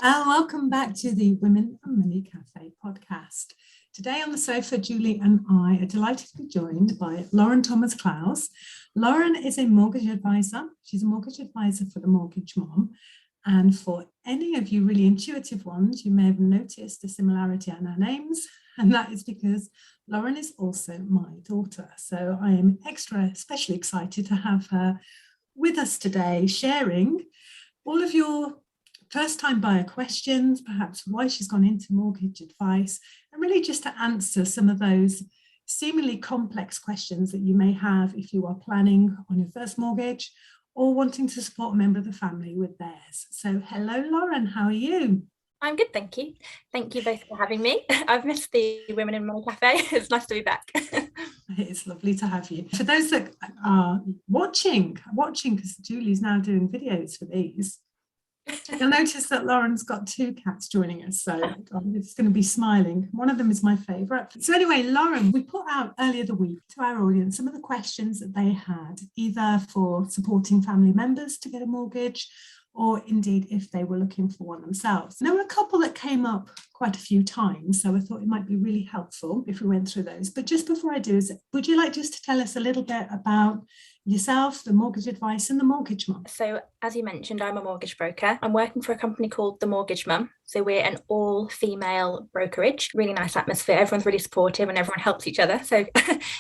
And welcome back to the Women and Money Cafe podcast. Today on the sofa, Julie and I are delighted to be joined by Lauren Thomas-Clowes. Lauren is a mortgage advisor. She's a mortgage advisor for the Mortgage Mom. And for any of you really intuitive ones, you may have noticed a similarity in our names. And that is because Lauren is also my daughter. So I am especially excited to have her with us today, sharing all of your first-time buyer questions, perhaps why she's gone into mortgage advice, and really just to answer some of those seemingly complex questions that you may have if you are planning on your first mortgage or wanting to support a member of the family with theirs. So hello, Lauren, how are you? I'm good, thank you. Thank you both for having me. I've missed the Women in Money Cafe. It's nice to be back. It's lovely to have you. For those that are watching, because Julie's now doing videos for these, you'll notice that Lauren's got two cats joining us, so it's going to be smiling. One of them is my favourite. So anyway, Lauren, we put out earlier the week to our audience some of the questions that they had, either for supporting family members to get a mortgage, or indeed if they were looking for one themselves. There were a couple that came up quite a few times, so I thought it might be really helpful if we went through those. But just before I do, would you like just to tell us a little bit about yourself, the mortgage advice, and the Mortgage Mum? So as you mentioned, I'm a mortgage broker. I'm working for a company called the Mortgage Mum. So we're an all-female brokerage, really nice atmosphere. Everyone's really supportive and everyone helps each other. So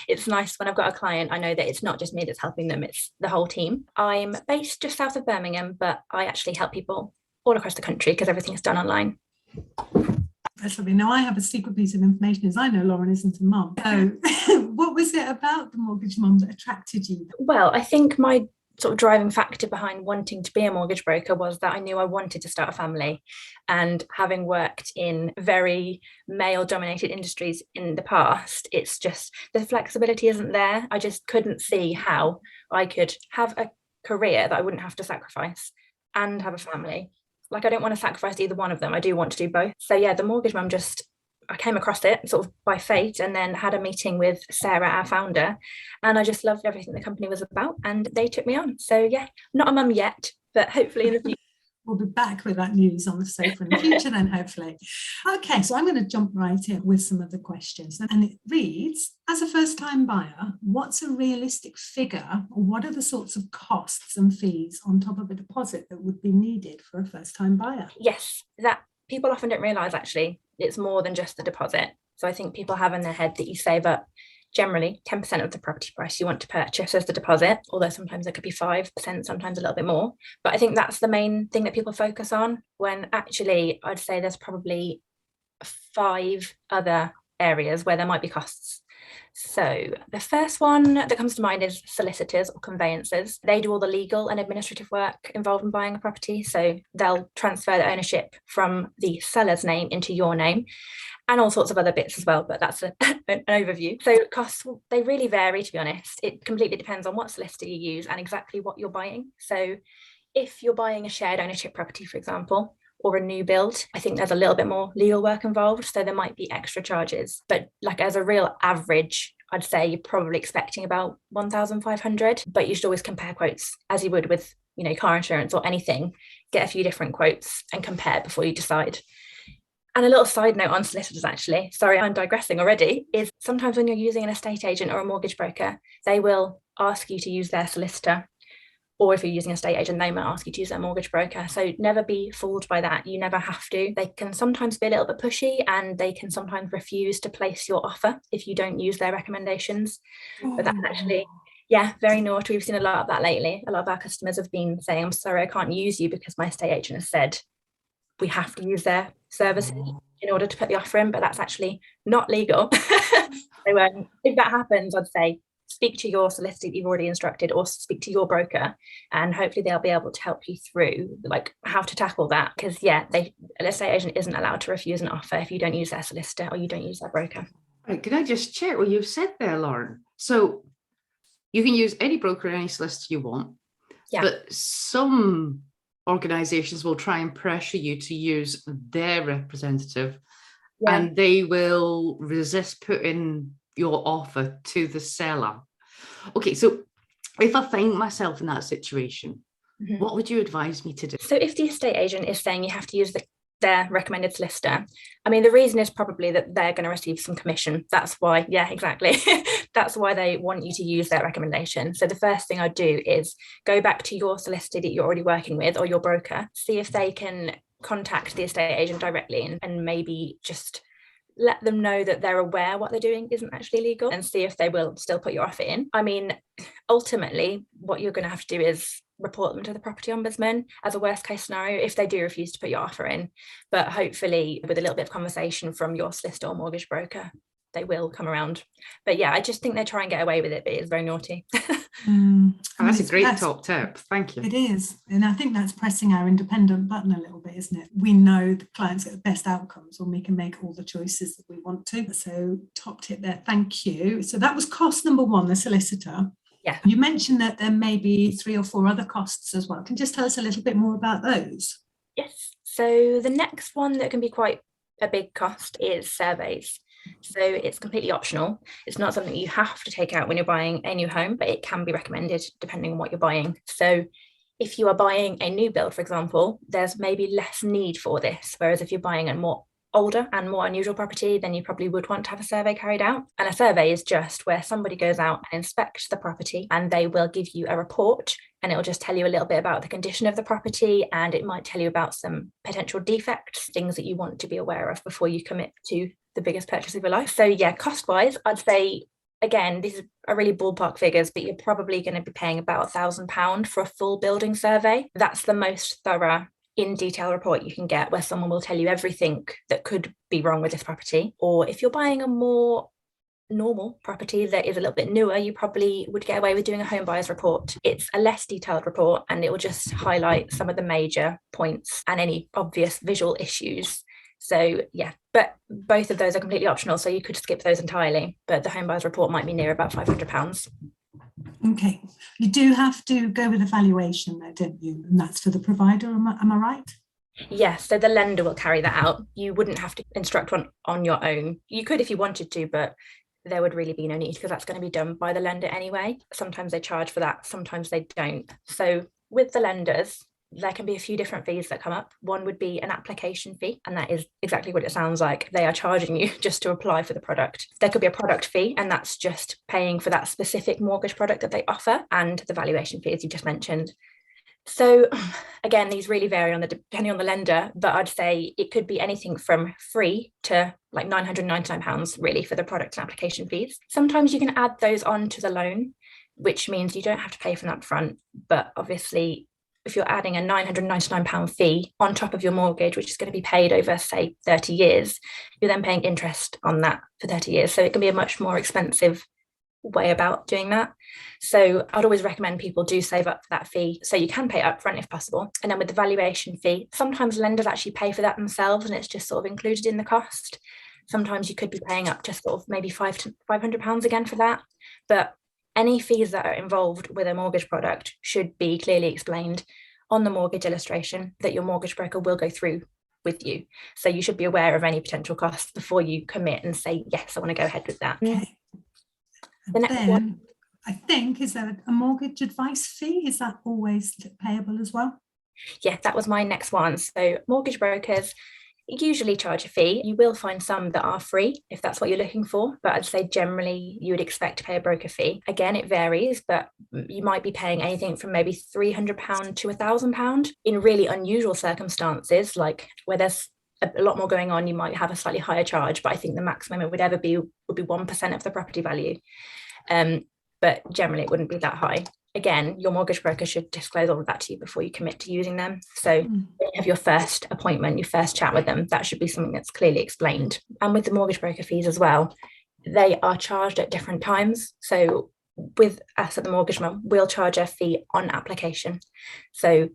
it's nice when I've got a client, I know that it's not just me that's helping them, it's the whole team. I'm based just south of Birmingham, but I actually help people all across the country because everything is done online. That's lovely. Now, I have a secret piece of information, as I know Lauren isn't a mum. So what was it about the Mortgage Mum that attracted you? Well, I think my sort of driving factor behind wanting to be a mortgage broker was that I knew I wanted to start a family, and having worked in very male dominated industries in the past, it's just the flexibility isn't there. I just couldn't see how I could have a career that I wouldn't have to sacrifice and have a family. Like, I don't want to sacrifice either one of them. I do want to do both. So yeah, the Mortgage Mum, I came across it sort of by fate, and then had a meeting with Sarah, our founder, and I just loved everything the company was about, and they took me on. So yeah, not a mum yet, but hopefully in the future. We'll be back with that news on the sofa in the future then, hopefully. Okay, so I'm going to jump right in with some of the questions. And it reads, as a first-time buyer, what's a realistic figure, or what are the sorts of costs and fees on top of a deposit that would be needed for a first-time buyer? Yes, that people often don't realise actually it's more than just the deposit. So I think people have in their head that you save up generally 10% of the property price you want to purchase as the deposit, although sometimes it could be 5%, sometimes a little bit more. But I think that's the main thing that people focus on, when actually I'd say there's probably 5 other areas where there might be costs. So the first one that comes to mind is solicitors or conveyancers. They do all the legal and administrative work involved in buying a property. So they'll transfer the ownership from the seller's name into your name, and all sorts of other bits as well, but that's an overview. So costs, they really vary, to be honest. It completely depends on what solicitor you use and exactly what you're buying. So if you're buying a shared ownership property, for example, or a new build, I think there's a little bit more legal work involved, so there might be extra charges. But like, as a real average, I'd say you're probably expecting about 1,500, but you should always compare quotes as you would with, car insurance or anything. Get a few different quotes and compare before you decide. And a little side note on solicitors, actually, sorry, I'm digressing already, is sometimes when you're using an estate agent or a mortgage broker, they will ask you to use their solicitor. Or if you're using a estate agent, they might ask you to use their mortgage broker. So never be fooled by that. You never have to. They can sometimes be a little bit pushy, and they can sometimes refuse to place your offer if you don't use their recommendations. But that's actually, very naughty. We've seen a lot of that lately. A lot of our customers have been saying, I'm sorry, I can't use you because my estate agent has said we have to use their services in order to put the offer in, but that's actually not legal. So if that happens, I'd say speak to your solicitor that you've already instructed, or speak to your broker, and hopefully they'll be able to help you through like how to tackle that. Because an estate agent isn't allowed to refuse an offer if you don't use their solicitor or you don't use their broker. Right, can I just check what you've said there, Lauren? So you can use any broker, any solicitor you want, but some organizations will try and pressure you to use their representative, and they will resist putting your offer to the seller. Okay, so if I find myself in that situation, what would you advise me to do? So if the estate agent is saying you have to use their recommended solicitor. I mean, the reason is probably that they're going to receive some commission. That's why, yeah, exactly. That's why they want you to use their recommendation. So the first thing I'd do is go back to your solicitor that you're already working with, or your broker, see if they can contact the estate agent directly and maybe just let them know that they're aware what they're doing isn't actually legal, and see if they will still put your offer in. I mean, ultimately, what you're going to have to do is report them to the property ombudsman as a worst case scenario if they do refuse to put your offer in. But hopefully, with a little bit of conversation from your solicitor or mortgage broker, they will come around. But yeah, I just think they try and get away with it, but it's very naughty. That's a great top tip. Thank you. It is. And I think that's pressing our independent button a little bit, isn't it? We know the clients get the best outcomes when we can make all the choices that we want to. So top tip there. Thank you. So that was cost number one, the solicitor. Yeah. You mentioned that there may be 3 or 4 other costs as well. Can you just tell us a little bit more about those? Yes. So the next one that can be quite a big cost is surveys. So it's completely optional. It's not something you have to take out when you're buying a new home, but it can be recommended depending on what you're buying. So if you are buying a new build, for example, there's maybe less need for this. Whereas if you're buying a more older and more unusual property, then you probably would want to have a survey carried out. And a survey is just where somebody goes out and inspects the property, and they will give you a report, and it will just tell you a little bit about the condition of the property, and it might tell you about some potential defects, things that you want to be aware of before you commit to the biggest purchase of your life. So yeah, cost wise, I'd say, again, these are really ballpark figures, but you're probably going to be paying about £1,000 for a full building survey. That's the most thorough, in detail report you can get, where someone will tell you everything that could be wrong with this property. Or if you're buying a more normal property that is a little bit newer, you probably would get away with doing a home buyer's report. It's a less detailed report, and it will just highlight some of the major points and any obvious visual issues. So yeah, but both of those are completely optional, so you could skip those entirely, but the home buyer's report might be near about £500. Okay, you do have to go with a valuation though, don't you? And that's for the provider, am I right? Yes, so the lender will carry that out. You wouldn't have to instruct one on your own. You could if you wanted to, but there would really be no need, because that's going to be done by the lender anyway. Sometimes they charge for that, sometimes they don't. So with the lenders, there can be a few different fees that come up. One would be an application fee, and that is exactly what it sounds like. They are charging you just to apply for the product. There could be a product fee, and that's just paying for that specific mortgage product that they offer, and the valuation fee, as you just mentioned. So again, these really vary depending on the lender, but I'd say it could be anything from free to like £999 really for the product and application fees. Sometimes you can add those on to the loan, which means you don't have to pay for them up front, but obviously if you're adding a £999 fee on top of your mortgage, which is going to be paid over, say, 30 years, you're then paying interest on that for 30 years. So it can be a much more expensive way about doing that. So I'd always recommend people do save up for that fee, so you can pay it up front if possible. And then with the valuation fee, sometimes lenders actually pay for that themselves, and it's just sort of included in the cost. Sometimes you could be paying up to sort of maybe £500 again for that. But any fees that are involved with a mortgage product should be clearly explained on the mortgage illustration that your mortgage broker will go through with you. So you should be aware of any potential costs before you commit and say, yes, I want to go ahead with that. Okay. The next one, I think, is there a mortgage advice fee? Is that always payable as well? Yeah, that was my next one. So mortgage brokers usually charge a fee. You will find some that are free if that's what you're looking for, but I'd say generally you would expect to pay a broker fee. Again, it varies, but you might be paying anything from maybe £300 to £1,000. In really unusual circumstances, like where there's a lot more going on, you might have a slightly higher charge, but I think the maximum it would ever be would be 1% of the property value. But generally it wouldn't be that high. Again, your mortgage broker should disclose all of that to you before you commit to using them. So when you have your first appointment, your first chat with them, that should be something that's clearly explained. And with the mortgage broker fees as well, they are charged at different times. So with us at the Mortgage Mum, we'll charge a fee on application. So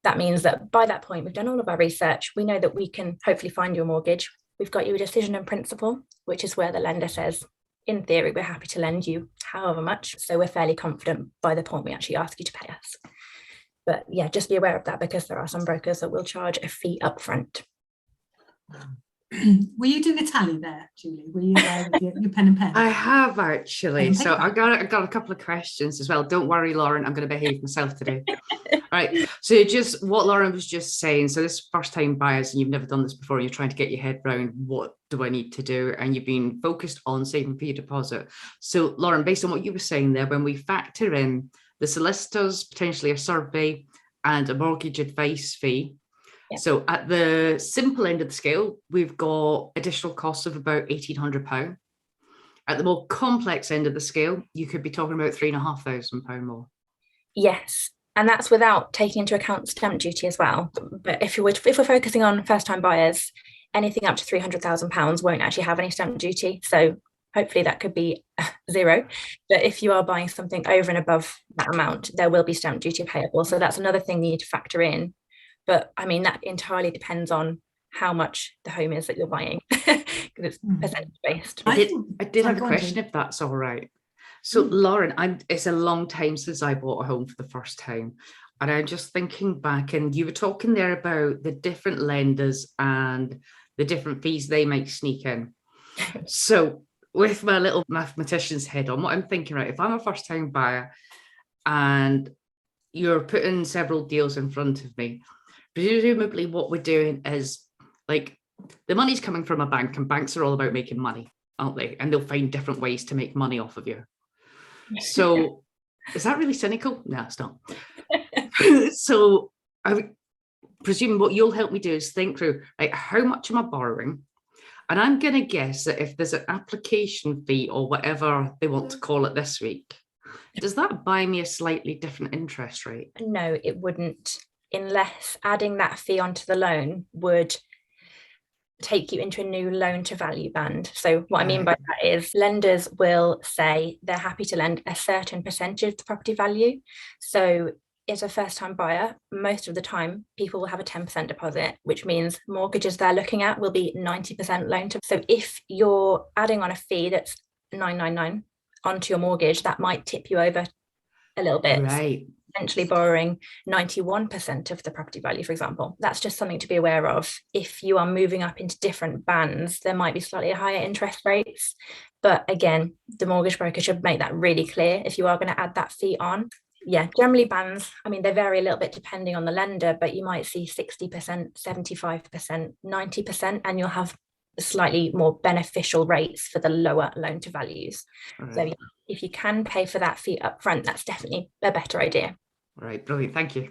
that means that by that point, we've done all of our research. We know that we can hopefully find your mortgage. We've got you a decision in principle, which is where the lender says, in theory, we're happy to lend you however much. So we're fairly confident by the point we actually ask you to pay us. But yeah, just be aware of that, because there are some brokers that will charge a fee up front. Were you doing a tally there, Julie? Were you there with your pen and pen? I have actually. Pen So and I got a couple of questions as well. Don't worry, Lauren, I'm going to behave myself today. Right. So just what Lauren was just saying. So this first time buyers and you've never done this before, you're trying to get your head around what do I need to do? And you've been focused on saving for your deposit. So Lauren, based on what you were saying there, when we factor in the solicitors, potentially a survey and a mortgage advice fee. Yeah. So at the simple end of the scale, we've got additional costs of about £1,800. At the more complex end of the scale, you could be talking about £3,500 more. Yes. And that's without taking into account stamp duty as well. But if we're focusing on first-time buyers, anything up to £300,000 won't actually have any stamp duty. So hopefully that could be zero. But if you are buying something over and above that amount, there will be stamp duty payable. So that's another thing you need to factor in. But I mean, that entirely depends on how much the home is that you're buying, because it's percentage based. I did have a question, if that's all right. So Lauren, it's a long time since I bought a home for the first time. And I'm just thinking back, and you were talking there about the different lenders and the different fees they might sneak in. So with my little mathematician's head on, what I'm thinking, right, if I'm a first time buyer and you're putting several deals in front of me, presumably what we're doing is, like, the money's coming from a bank, and banks are all about making money, aren't they? And they'll find different ways to make money off of you. So is that really cynical? No, it's not. So I presume what you'll help me do is think through, like, how much am I borrowing? And I'm going to guess that if there's an application fee or whatever they want to call it this week, does that buy me a slightly different interest rate? No, it wouldn't, unless adding that fee onto the loan would take you into a new loan to value band. So what I mean by that is lenders will say they're happy to lend a certain percentage of the property value. So as a first time buyer, most of the time people will have a 10% deposit, which means mortgages they're looking at will be 90% loan to. So if you're adding on a fee that's $999 onto your mortgage, that might tip you over a little bit. Right. Potentially borrowing 91% of the property value, for example. That's just something to be aware of. If you are moving up into different bands, there might be slightly higher interest rates. But again, the mortgage broker should make that really clear if you are going to add that fee on. Yeah, generally bands, I mean, they vary a little bit depending on the lender, but you might see 60%, 75%, 90%, and you'll have slightly more beneficial rates for the lower loan to values. Right. So if you can pay for that fee up front, that's definitely a better idea. Right, brilliant, thank you.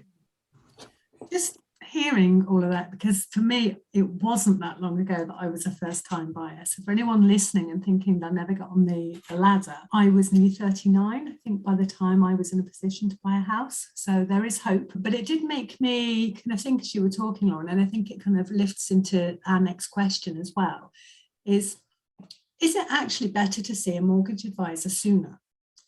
Just hearing all of that, because for me it wasn't that long ago that I was a first time buyer. So for anyone listening and thinking they never got on the ladder, I was nearly 39, I think, by the time I was in a position to buy a house. So there is hope. But it did make me kind of think as you were talking, Lauren, and I think it kind of lifts into our next question as well, is it actually better to see a mortgage advisor sooner?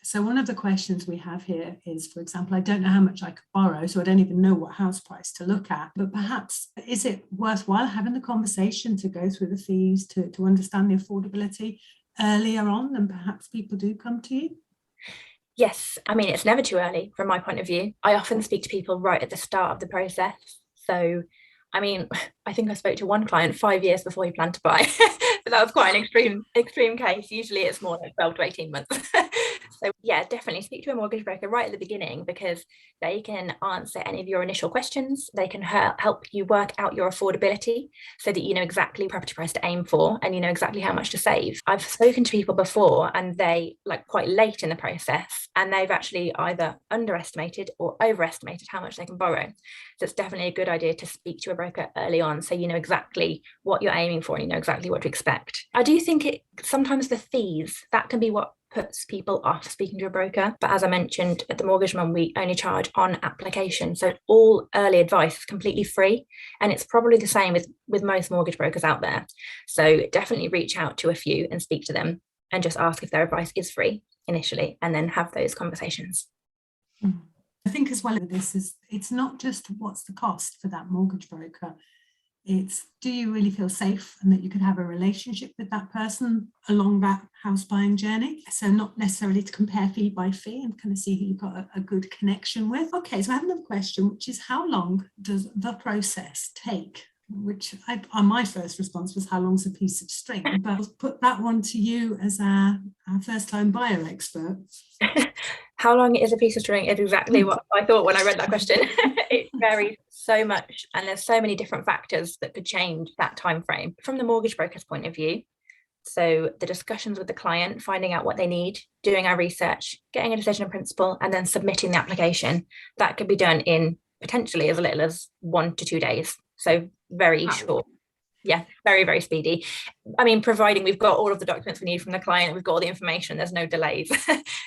So one of the questions we have here is, for example, I don't know how much I could borrow, so I don't even know what house price to look at, but perhaps is it worthwhile having the conversation to go through the fees, to understand the affordability earlier on than perhaps people do come to you? Yes, I mean, it's never too early from my point of view. I often speak to people right at the start of the process. So, I mean, I think I spoke to one client 5 years before he planned to buy. But that was quite an extreme case. Usually it's more like 12 to 18 months. So yeah, definitely speak to a mortgage broker right at the beginning, because they can answer any of your initial questions. They can help you work out your affordability so that you know exactly property price to aim for and you know exactly how much to save. I've spoken to people before and they, like, quite late in the process, and they've actually either underestimated or overestimated how much they can borrow. So it's definitely a good idea to speak to a broker early on so you know exactly what you're aiming for and you know exactly what to expect. I do think sometimes the fees, that can be what puts people off speaking to a broker. But as I mentioned, at the Mortgage Mum, we only charge on application. So all early advice is completely free. And it's probably the same with most mortgage brokers out there. So definitely reach out to a few and speak to them and just ask if their advice is free initially, and then have those conversations. I think as well, this is, it's not just what's the cost for that mortgage broker. It's, do you really feel safe and that you could have a relationship with that person along that house buying journey? So not necessarily to compare fee by fee and kind of see who you've got a good connection with. Okay, so I have another question, which is, how long does the process take which my first response was, how long's a piece of string? But I'll put that one to you as our first-time buyer expert. How long is a piece of string is exactly what I thought when I read that question. It varies so much, and there's so many different factors that could change that time frame. From the mortgage broker's point of view, so the discussions with the client, finding out what they need, doing our research, getting a decision in principle, and then submitting the application, that could be done in potentially as little as 1 to 2 days. So very short. Yeah, very, very speedy. I mean, providing we've got all of the documents we need from the client, we've got all the information, there's no delays.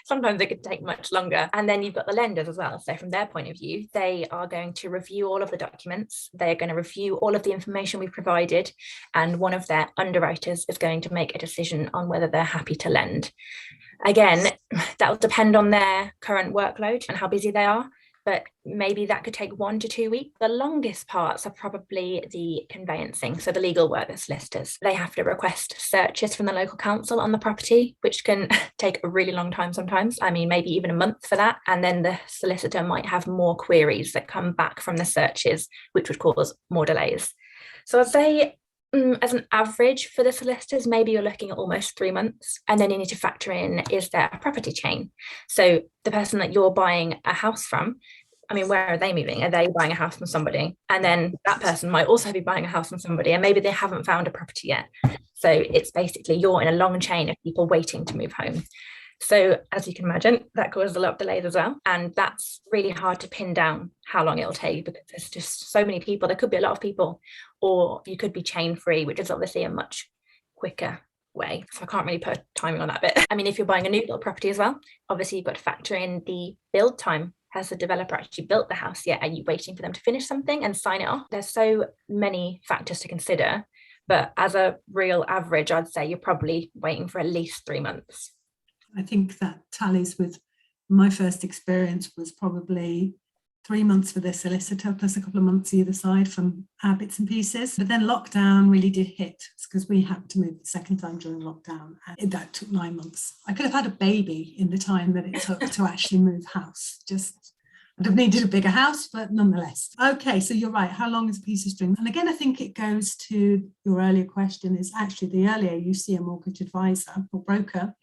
Sometimes it could take much longer. And then you've got the lenders as well. So from their point of view, they are going to review all of the documents. They're going to review all of the information we've provided. And one of their underwriters is going to make a decision on whether they're happy to lend. Again, that will depend on their current workload and how busy they are. But maybe that could take 1 to 2 weeks. The longest parts are probably the conveyancing, so the legal work, the solicitors. They have to request searches from the local council on the property, which can take a really long time sometimes. I mean, maybe even a month for that. And then the solicitor might have more queries that come back from the searches, which would cause more delays. So I'd say, as an average for the solicitors, maybe you're looking at almost 3 months. And then you need to factor in, is there a property chain? So the person that you're buying a house from, I mean, where are they moving? Are they buying a house from somebody? And then that person might also be buying a house from somebody, and maybe they haven't found a property yet. So it's basically you're in a long chain of people waiting to move home. So as you can imagine, that causes a lot of delays as well. And that's really hard to pin down how long it'll take, because there's just so many people. There could be a lot of people, or you could be chain free, which is obviously a much quicker way. So I can't really put timing on that bit. I mean, if you're buying a new build property as well, obviously you've got to factor in the build time. Has the developer actually built the house yet? Are you waiting for them to finish something and sign it off? There's so many factors to consider, but as a real average, I'd say you're probably waiting for at least 3 months. I think that tallies with my first experience was probably 3 months for the solicitor, plus a couple of months either side from our bits and pieces. But then lockdown really did hit, because we had to move the second time during lockdown, and that took 9 months. I could have had a baby in the time that it took to actually move house. I'd have needed a bigger house, but nonetheless. Okay, so you're right. How long is a piece of string? And again, I think it goes to your earlier question, is actually the earlier you see a mortgage advisor or broker,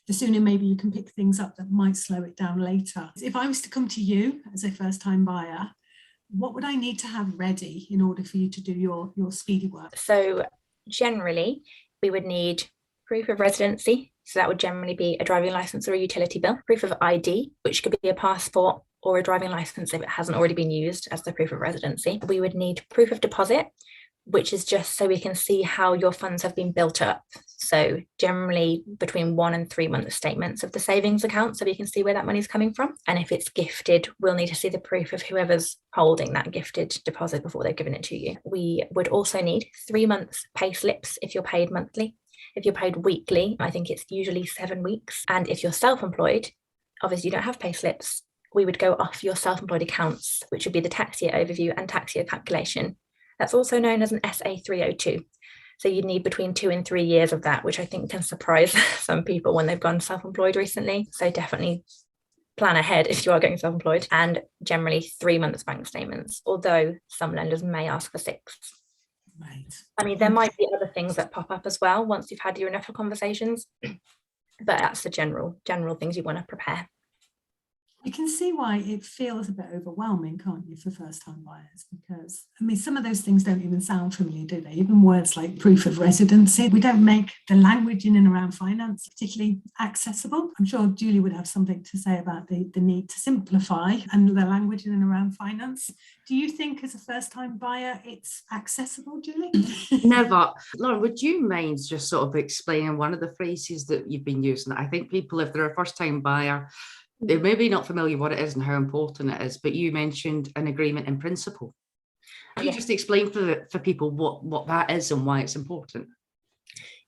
the sooner maybe you can pick things up that might slow it down later. If I was to come to you as a first-time buyer, what would I need to have ready in order for you to do your speedy work? So generally, we would need proof of residency. So that would generally be a driving license or a utility bill. Proof of ID, which could be a passport or a driving license if it hasn't already been used as the proof of residency. We would need proof of deposit, which is just so we can see how your funds have been built up. So generally between 1 and 3 month statements of the savings account, so we can see where that money is coming from. And if it's gifted, we'll need to see the proof of whoever's holding that gifted deposit before they've given it to you. We would also need 3 months pay slips if you're paid monthly. If you're paid weekly, I think it's usually 7 weeks. And if you're self-employed, obviously you don't have pay slips. We would go off your self-employed accounts, which would be the tax year overview and tax year calculation. That's also known as an SA 302. So you'd need between 2 and 3 years of that, which I think can surprise some people when they've gone self-employed recently. So definitely plan ahead if you are going self-employed, and generally 3 months bank statements, although some lenders may ask for 6. Right. I mean, there might be other things that pop up as well once you've had your initial conversations, but that's the general things you want to prepare. You can see why it feels a bit overwhelming, can't you, for first-time buyers? Because, I mean, some of those things don't even sound familiar, do they? Even words like proof of residency. We don't make the language in and around finance particularly accessible. I'm sure Julie would have something to say about the need to simplify and the language in and around finance. Do you think as a first-time buyer it's accessible, Julie? Never. Lauren, would you mind just sort of explaining one of the phrases that you've been using? I think people, if they're a first-time buyer, they're maybe not familiar what it is and how important it is, but you mentioned an agreement in principle. Can you just explain for people what that is and why it's important?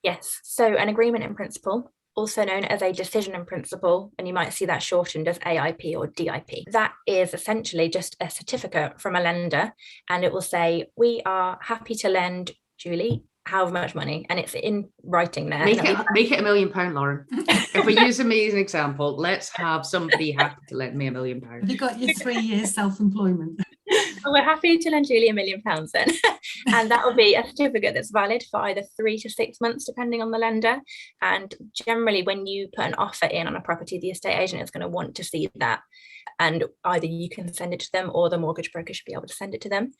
Yes, so an agreement in principle, also known as a decision in principle, and you might see that shortened as AIP or DIP. That is essentially just a certificate from a lender, and it will say, we are happy to lend Julie however much money, and it's in writing there. Make it £1 million, Lauren. If we use me as an example, let's have somebody happy to lend me £1 million. Have you got your 3 years self-employment? Well, we're happy to lend Julie £1 million then. And that will be a certificate that's valid for either 3 to 6 months, depending on the lender. And generally, when you put an offer in on a property, the estate agent is going to want to see that. And either you can send it to them or the mortgage broker should be able to send it to them.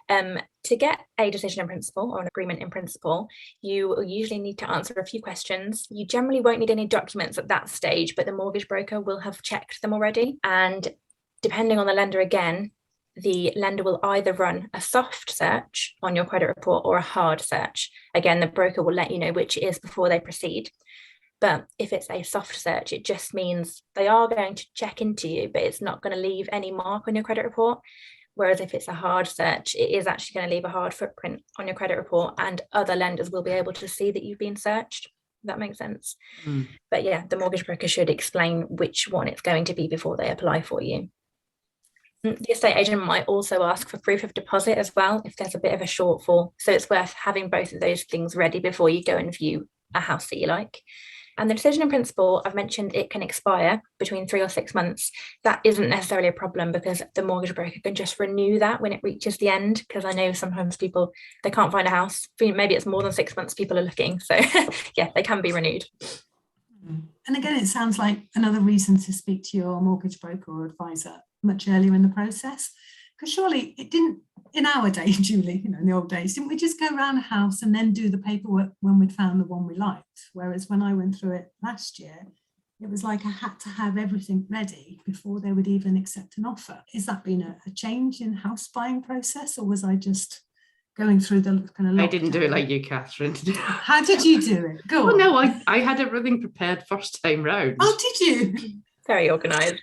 To get a decision in principle or an agreement in principle, you will usually need to answer a few questions. You generally won't need any documents at that stage, but the mortgage broker will have checked them already. And depending on the lender again, the lender will either run a soft search on your credit report or a hard search. Again, the broker will let you know which it is before they proceed. But if it's a soft search, it just means they are going to check into you, but it's not going to leave any mark on your credit report. Whereas if it's a hard search, it is actually going to leave a hard footprint on your credit report, and other lenders will be able to see that you've been searched. If that makes sense. But yeah, the mortgage broker should explain which one it's going to be before they apply for you. The estate agent might also ask for proof of deposit as well if there's a bit of a shortfall. So it's worth having both of those things ready before you go and view a house that you like. And the decision in principle, I've mentioned it can expire between 3 or 6 months. That isn't necessarily a problem because the mortgage broker can just renew that when it reaches the end. Because I know sometimes people, they can't find a house. Maybe it's more than 6 months people are looking. So yeah, they can be renewed. And again, it sounds like another reason to speak to your mortgage broker or advisor much earlier in the process. Because surely it didn't, in our day, Julie, in the old days, didn't we just go around a house and then do the paperwork when we'd found the one we liked? Whereas when I went through it last year, it was like I had to have everything ready before they would even accept an offer. Has that been a change in house buying process, or was I just going through the kind of lockdown? I didn't do it like you, Catherine. How did you do it? Go on. No, I had everything prepared first time round. Oh, did you? Very organised.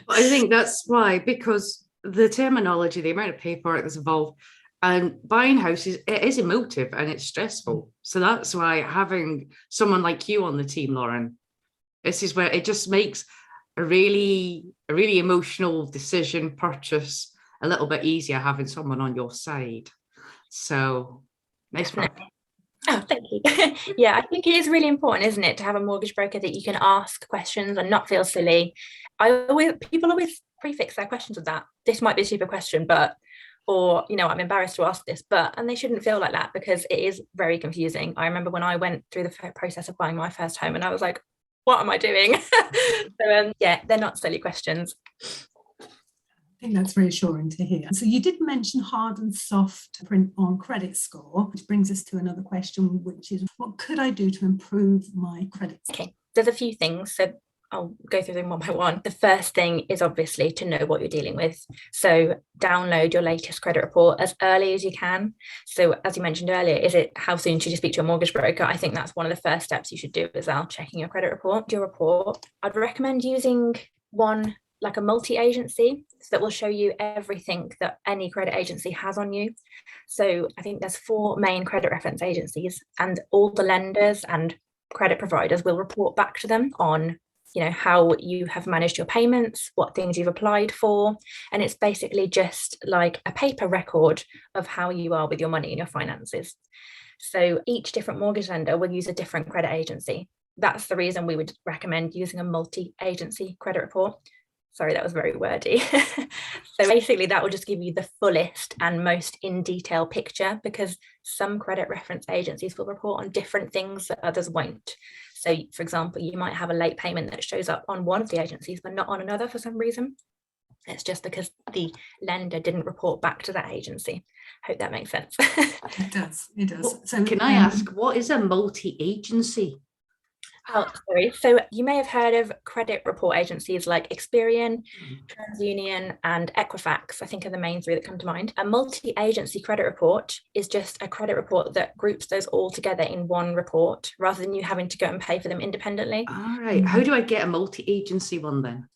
I think that's why, because the terminology, the amount of paperwork that's involved, and buying houses, it is emotive and it's stressful. So that's why having someone like you on the team, Lauren, this is where it just makes a really emotional decision purchase a little bit easier, having someone on your side. So nice one. Oh, thank you. Yeah, I think it is really important, isn't it, to have a mortgage broker that you can ask questions and not feel silly. People always prefix their questions with that. This might be a stupid question, but, or, I'm embarrassed to ask this, but, and they shouldn't feel like that because it is very confusing. I remember when I went through the process of buying my first home and I was like, what am I doing? So yeah, they're not silly questions. I think that's reassuring to hear. So you did mention hard and soft print on credit score, which brings us to another question, which is what could I do to improve my credit score? Okay, there's a few things. So I'll go through them one by one. The first thing is obviously to know what you're dealing with. So download your latest credit report as early as you can. So as you mentioned earlier, how soon should you speak to a mortgage broker? I think that's one of the first steps you should do as well, checking your credit report. Your report, I'd recommend using one like a multi-agency that will show you everything that any credit agency has on you. So I think there's 4 main credit reference agencies, and all the lenders and credit providers will report back to them on how you have managed your payments, what things you've applied for. And it's basically just like a paper record of how you are with your money and your finances. So each different mortgage lender will use a different credit agency. That's the reason we would recommend using a multi-agency credit report. Sorry, that was very wordy. So basically that will just give you the fullest and most in detail picture, because some credit reference agencies will report on different things that others won't. So for example, you might have a late payment that shows up on one of the agencies, but not on another for some reason. It's just because the lender didn't report back to that agency. Hope that makes sense. It does. Well, so can I ask, what is a multi-agency? Oh, sorry. So you may have heard of credit report agencies like Experian, TransUnion, and Equifax, I think are the main 3 that come to mind. A multi-agency credit report is just a credit report that groups those all together in one report, rather than you having to go and pay for them independently. All right. How do I get a multi-agency one then?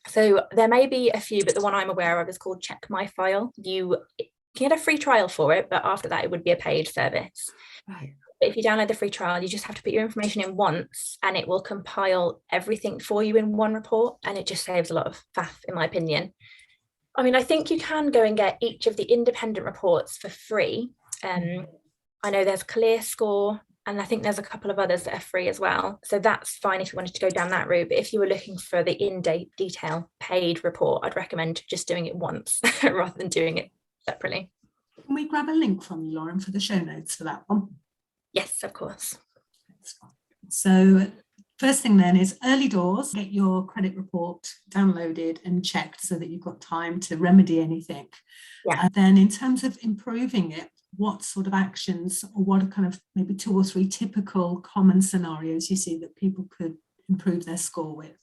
So there may be a few, but the one I'm aware of is called Check My File. You can get a free trial for it, but after that it would be a paid service. Right. If you download the free trial, you just have to put your information in once and it will compile everything for you in one report, and it just saves a lot of faff, in my opinion. I mean, I think you can go and get each of the independent reports for free. I know there's ClearScore, And I think there's a couple of others that are free as well. So that's fine if you wanted to go down that route. But if you were looking for the in-detail paid report, I'd recommend just doing it once rather than doing it separately. Can we grab a link from you, Lauren, for the show notes for that one? Yes, of course. So first thing then is early doors, get your credit report downloaded and checked so that you've got time to remedy anything. Yeah. And then in terms of improving it, what sort of actions or what are kind of maybe 2 or 3 typical common scenarios you see that people could improve their score with?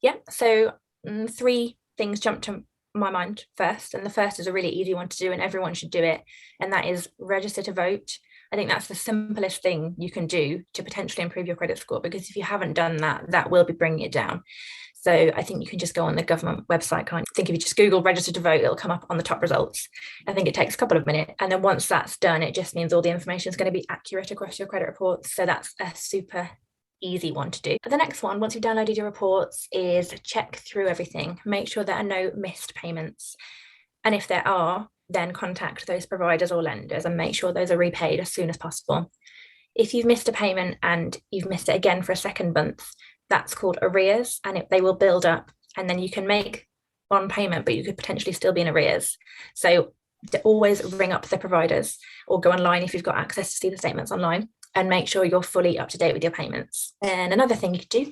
Yeah, so 3 things jump to my mind first. And the first is a really easy one to do and everyone should do it. And that is register to vote. I think that's the simplest thing you can do to potentially improve your credit score, because if you haven't done that, that will be bringing it down. So I think you can just go on the government website. I think if you just Google register to vote, it'll come up on the top results. I think it takes a couple of minutes. And then once that's done, it just means all the information is going to be accurate across your credit reports. So that's a super easy one to do. The next one, once you've downloaded your reports, is check through everything. Make sure there are no missed payments. And if there are, then contact those providers or lenders and make sure those are repaid as soon as possible. If you've missed a payment and you've missed it again for a second month, that's called arrears, and they will build up, and then you can make one payment, but you could potentially still be in arrears. So to always ring up the providers or go online if you've got access to see the statements online, and make sure you're fully up to date with your payments. And another thing you could do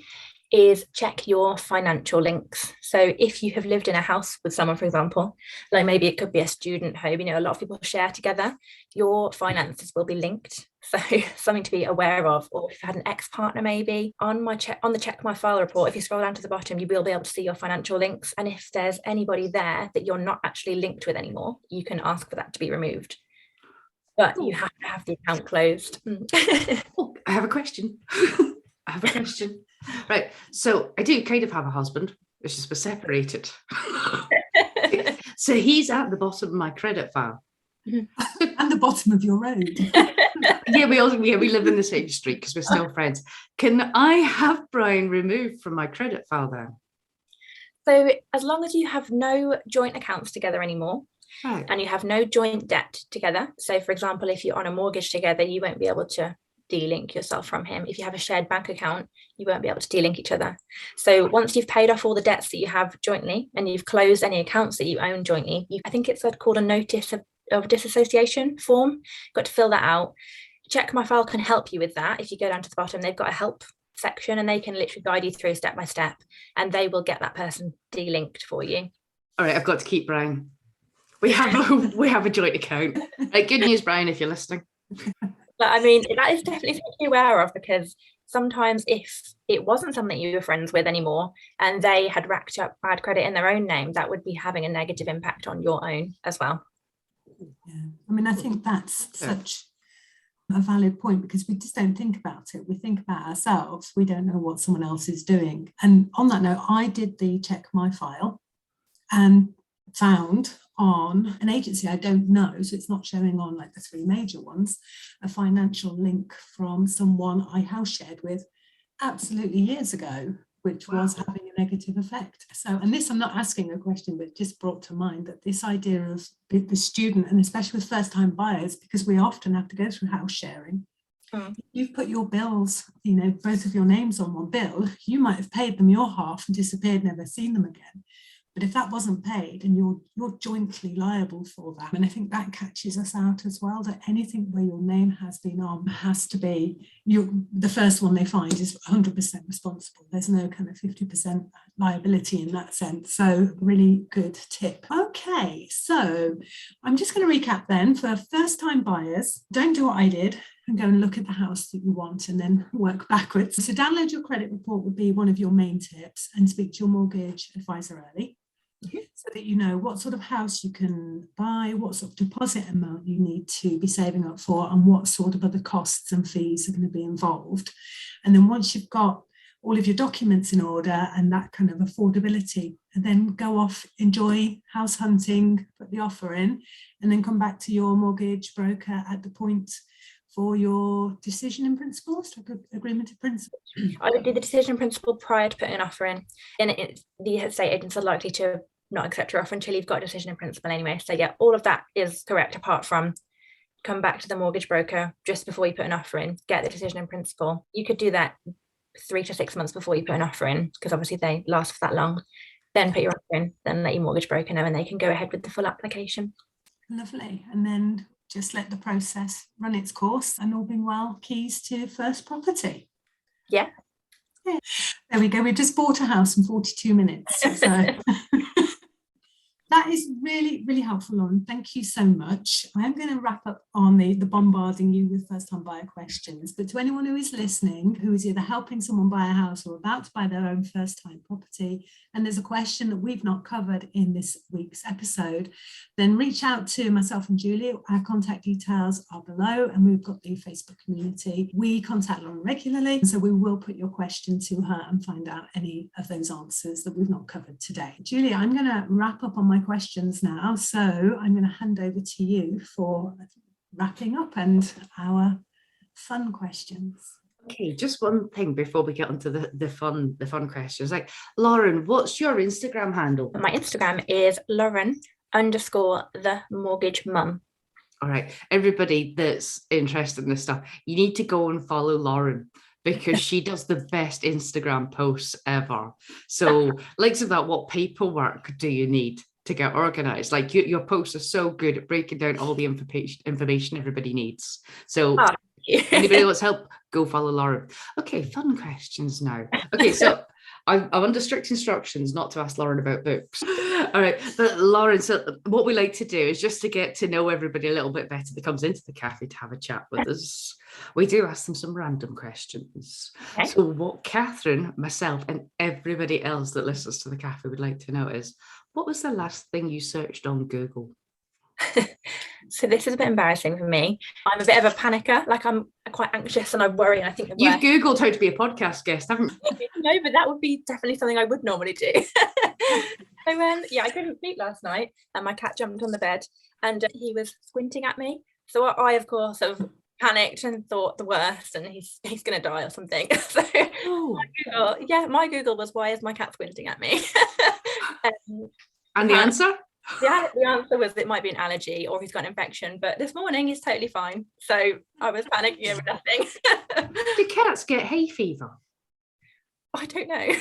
is check your financial links. So if you have lived in a house with someone, for example, like maybe it could be a student home, a lot of people share together, your finances will be linked. So something to be aware of. Or if you had an ex-partner, maybe on the check my file report, if you scroll down to the bottom, you will be able to see your financial links. And if there's anybody there that you're not actually linked with anymore, you can ask for that to be removed. But you have to have the account closed. Oh, I have a question. Right. So I do kind of have a husband. It's just we're separated. So he's at the bottom of my credit file. And the bottom of your road. Yeah, we live in the same street because we're still friends. Can I have Brian removed from my credit file then? So as long as you have no joint accounts together anymore, right, and you have no joint debt together. So for example, if you're on a mortgage together, you won't be able to de-link yourself from him. If you have a shared bank account, you won't be able to de-link each other. So once you've paid off all the debts that you have jointly and you've closed any accounts that you own jointly, I think it's called a notice of disassociation form. You've got to fill that out. Check My File can help you with that. If you go down to the bottom, they've got a help section and they can literally guide you through step by step, and they will get that person de-linked for you. All right, I've got to keep Brian. We have a joint account. Right, good news, Brian, if you're listening. But I mean, that is definitely something to be aware of, because sometimes if it wasn't something you were friends with anymore and they had racked up bad credit in their own name, that would be having a negative impact on your own as well. Yeah, I mean, I think that's such a valid point, because we just don't think about it. We think about ourselves. We don't know what someone else is doing. And on that note, I did the Check My File and found on an agency I don't know, so it's not showing on like the 3 major ones, a financial link from someone I house shared with absolutely years ago, which was having a negative effect. So, and this, I'm not asking a question, but it just brought to mind that this idea of the student, and especially with first-time buyers, because we often have to go through house sharing. You've put your bills, both of your names on one bill, you might have paid them your half and disappeared, never seen them again. But if that wasn't paid, and you're jointly liable for that, and I think that catches us out as well, that anything where your name has been on has to be, the first one they find is 100% responsible. There's no kind of 50% liability in that sense. So really good tip. Okay, so I'm just going to recap then. For first-time buyers, don't do what I did and go and look at the house that you want and then work backwards. So download your credit report would be one of your main tips, and speak to your mortgage advisor early. So that you know what sort of house you can buy, what sort of deposit amount you need to be saving up for, and what sort of other costs and fees are going to be involved. And then once you've got all of your documents in order and that kind of affordability, and then go off, enjoy house hunting, put the offer in, and then come back to your mortgage broker at the point for your decision in principle, agreement in principle. I would do the decision in principle prior to putting an offer in. And the estate agents are likely to not accept your offer until you've got a decision in principle anyway. So yeah, all of that is correct, apart from come back to the mortgage broker just before you put an offer in, get the decision in principle. You could do that 3 to 6 months before you put an offer in, because obviously they last for that long. Then put your offer in, then let your mortgage broker know, and they can go ahead with the full application. Lovely. And then just let the process run its course, and all being well, keys to first property. Yeah. There we go. We just bought a house in 42 minutes. So that is really, really helpful, Lauren. Thank you so much. I am going to wrap up on the bombarding you with first-time buyer questions. But to anyone who is listening, who is either helping someone buy a house or about to buy their own first-time property, and there's a question that we've not covered in this week's episode, then reach out to myself and Julie. Our contact details are below, and we've got the Facebook community. We contact Lauren regularly, so we will put your question to her and find out any of those answers that we've not covered today. Julie, I'm going to wrap up on my questions now, so I'm going to hand over to you for wrapping up and our fun questions. Okay, just one thing before we get onto the fun questions. Like, Lauren, what's your Instagram handle? My Instagram is Lauren_the_mortgage_mum. All right, everybody that's interested in this stuff, you need to go and follow Lauren, because she does the best Instagram posts ever. So, likes of that, what paperwork do you need to get organized? Like, your posts are so good at breaking down all the information everybody needs. So anybody wants help, go follow Lauren. Okay, fun questions now. Okay, so I'm under strict instructions not to ask Lauren about books. All right, but Lauren, so what we like to do is just to get to know everybody a little bit better that comes into the cafe to have a chat with us. We do ask them some random questions. Okay. So what Catherine, myself, and everybody else that listens to the cafe would like to know is, what was the last thing you searched on Google? So this is a bit embarrassing for me. I'm a bit of a panicker. Like, I'm quite anxious and I worry. And I think you've Googled how to be a podcast guest, haven't you? No, but that would be definitely something I would normally do. So yeah, I couldn't sleep last night, and my cat jumped on the bed, and he was squinting at me. So I, of course, have panicked and thought the worst, and he's going to die or something. So my Google was, why is my cat squinting at me? And the answer? Yeah, the answer was it might be an allergy or he's got an infection, but this morning he's totally fine. So I was panicking over nothing. Do cats get hay fever? I don't know.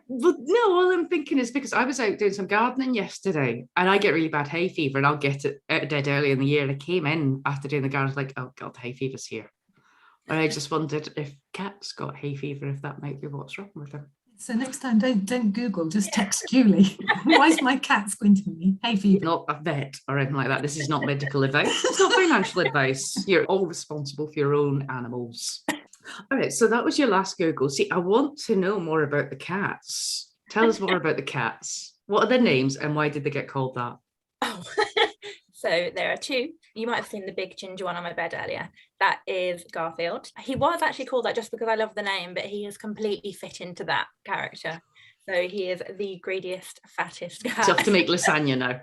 All I'm thinking is because I was out doing some gardening yesterday, and I get really bad hay fever, and I'll get it dead early in the year. And I came in after doing the garden, like, oh God, hay fever's here. And I just wondered if cats got hay fever, if that might be what's wrong with them. So next time, don't Google, just text Julie. Why is my cat squinting at me? Hay fever. Not a vet or anything like that. This is not medical advice. It's not financial advice. You're all responsible for your own animals. All right, so that was your last Google. See, I want to know more about the cats. Tell us more about the cats. What are their names and why did they get called that? Oh, so there are two. You might have seen the big ginger one on my bed earlier. That is Garfield. He was actually called that just because I love the name, but he is completely fit into that character. So he is the greediest, fattest cat. So you have to make lasagna now.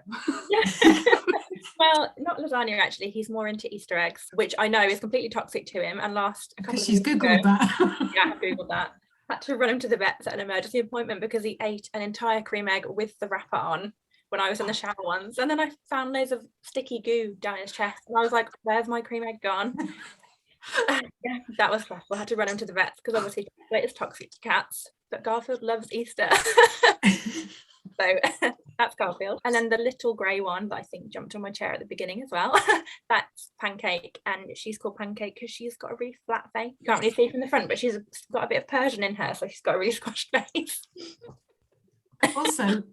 Well, not lasagna, actually. He's more into Easter eggs, which I know is completely toxic to him. And last a couple of she's Googled that. Yeah, I've Googled that. Had to run him to the vets at an emergency appointment because he ate an entire cream egg with the wrapper on when I was in the shower once. And then I found loads of sticky goo down his chest. And I was like, where's my cream egg gone? Yeah, that was stressful. I had to run him to the vets because obviously chocolate is toxic to cats. But Garfield loves Easter. So that's Garfield. And then the little grey one that I think jumped on my chair at the beginning as well, that's Pancake. And she's called Pancake because she's got a really flat face. You can't really see from the front, but she's got a bit of Persian in her, so she's got a really squashed face. Also,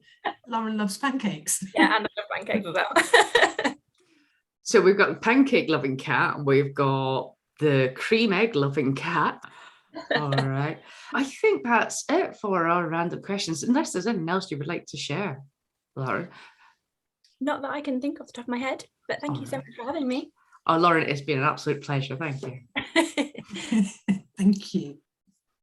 Lauren loves pancakes. Yeah, and I love pancakes as well. So we've got the pancake loving cat, and we've got the cream egg loving cat. All right. I think that's it for our random questions, unless there's anything else you would like to share, Lauren. Not that I can think off the top of my head, but thank you so much for having me. Oh, Lauren, it's been an absolute pleasure. Thank you. Thank you.